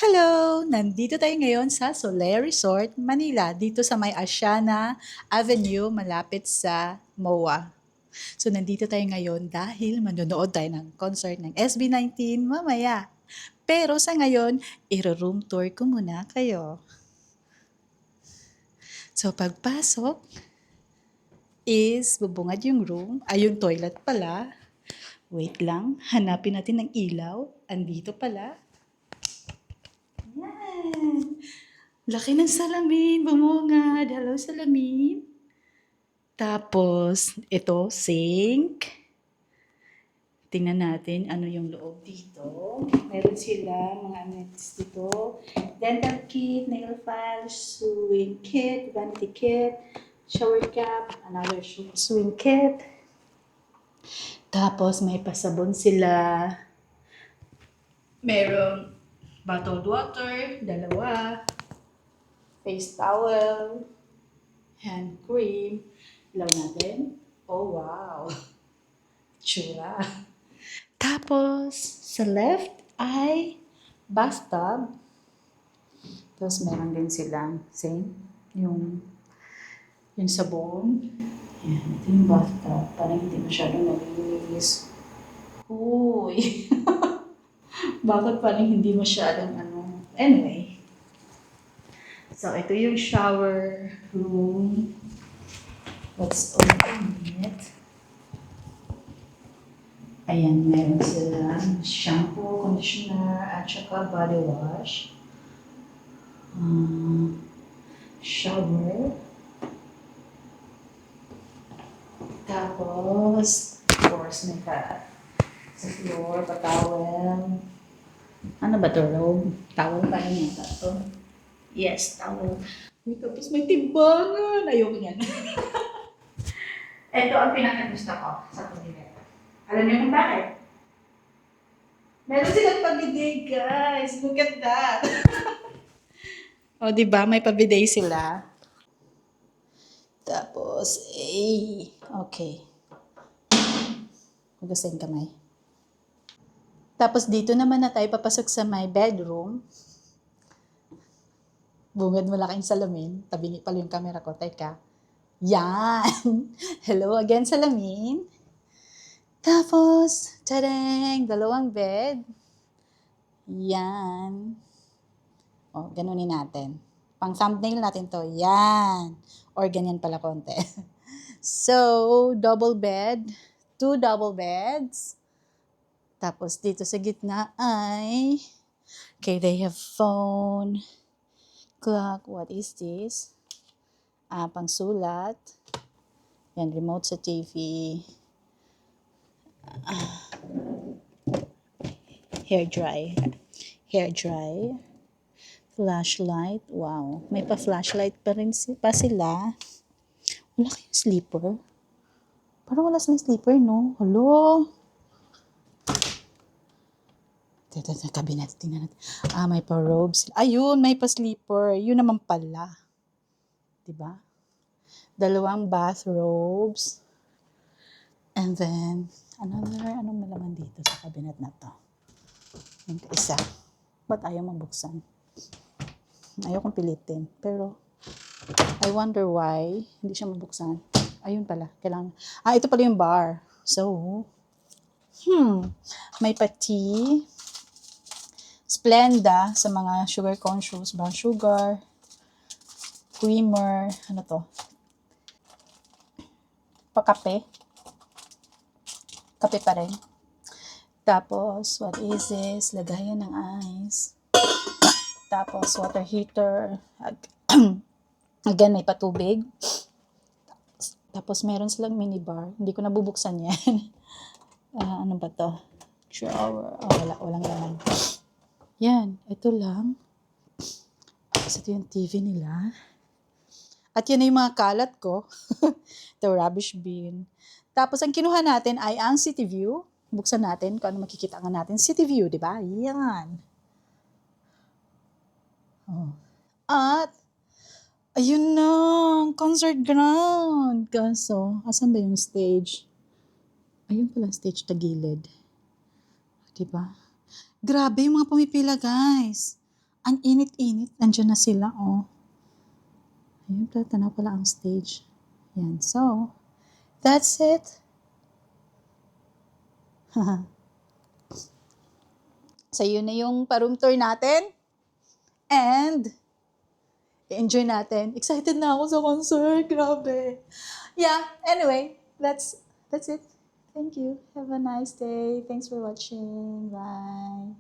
Hello! Nandito tayo ngayon sa Soler Resort, Manila, dito sa may Asiana Avenue, malapit sa MOA. So nandito tayo ngayon dahil manonood tayo ng concert ng SB19 mamaya. Pero sa ngayon, iro-room tour ko muna kayo. So pagpasok is bubungad yung room, yung toilet pala. Wait lang, hanapin natin ng ilaw. Andito pala. Yan! Laki ng salamin, bumungad. Hello, salamin. Tapos, ito, sink. Tingnan natin ano yung loob dito. Meron sila mga amenities dito. Dental kit, nail file, sewing kit, vanity kit, shower cap, another sewing kit. Tapos, may pasabon sila. Merong bottled water, dalawa. Face towel, hand cream. Ilaw natin. Oh, wow. Tsura. Tapos, sa left ay bathtub. Tapos, meron din silang same. Yung sabon. Yan, ito yung bathtub. Parang hindi masyadong nalilinis. Uy. Bakit parang hindi masyadong ano. Anyway. So, ito yung shower room. Let's open it. Ayan, meron silang shampoo, conditioner, at saka body wash. Shower. Tapos, of course, may sa floor, pa-towel. Ano ba ito, robe? Towel pa rin yata ito. Yes, towel. Uy, tapos may timbangan. Ayoko yan. Ito ang pinakagusto ko sa toilet. Alam niyo kung bakit? Meron silang pabidet, guys. Look at that. O, di ba? May pabidet sila. Tapos, okay. Hugasin kamay. Tapos, dito naman na tayo papasok sa my bedroom. Bungad malaking salamin. Tabingi pala yung camera ko. Teka. Yan. Hello again, salamin. Tapos, tadang! Dalawang bed. Yan. O, ganunin natin. Pang thumbnail natin to. Yan. Or ganyan pala konti. So, double bed. 2 double beds. Tapos, dito sa gitna ay, okay, they have phone, clock. What is this? Pangsulat. Yan, remote sa TV. Hair dry. Hair dry. Flashlight. Wow. May pa-flashlight pa rin pa sila. Wala kayong sleeper? Parang wala silang sleeper, no? Hello? Ito, cabinet. Tingnan natin. May pa-robes. Ayun, may pa-sleeper. Yun naman pala. Diba? Dalawang bathrobes. And then, anong malaman dito sa cabinet na to? Yung isa. Ba't ayaw mabuksan? Ayaw kong pilitin. Pero, I wonder why hindi siya mabuksan. Ayun pala. Kailangan. Ito pala yung bar. So, may pa-tea. Splenda sa mga sugar conscious. Brown sugar. Creamer. Ano to? Pa-kape. Kape pa rin. Tapos, what is this? Lagayan ng ice. Tapos, water heater. Again, may patubig. Tapos, meron silang minibar. Hindi ko nabubuksan yan. Ano ba to? Shower. Walang laman. Yan, ito lang. Tapos, ito yung TV nila. At yan na yung mga kalat ko. The rubbish bin. Tapos, ang kinuha natin ay ang city view. Buksan natin kung ano makikita nga natin. City view, di ba? Yan. Oh. At, ayun na, concert ground. Kaso, asan ba yung stage? Ayun pala stage tagilid. Diba? Grabe yung mga pumipila, guys. Ang init-init. Andiyan na sila, oh. Ayun, tanaw pala ang stage. Yan. So, that's it. So, yun na yung pa-room tour natin. And, enjoy natin. Excited na ako sa concert. Grabe. Yeah, anyway, that's it. Thank you. Have a nice day. Thanks for watching. Bye.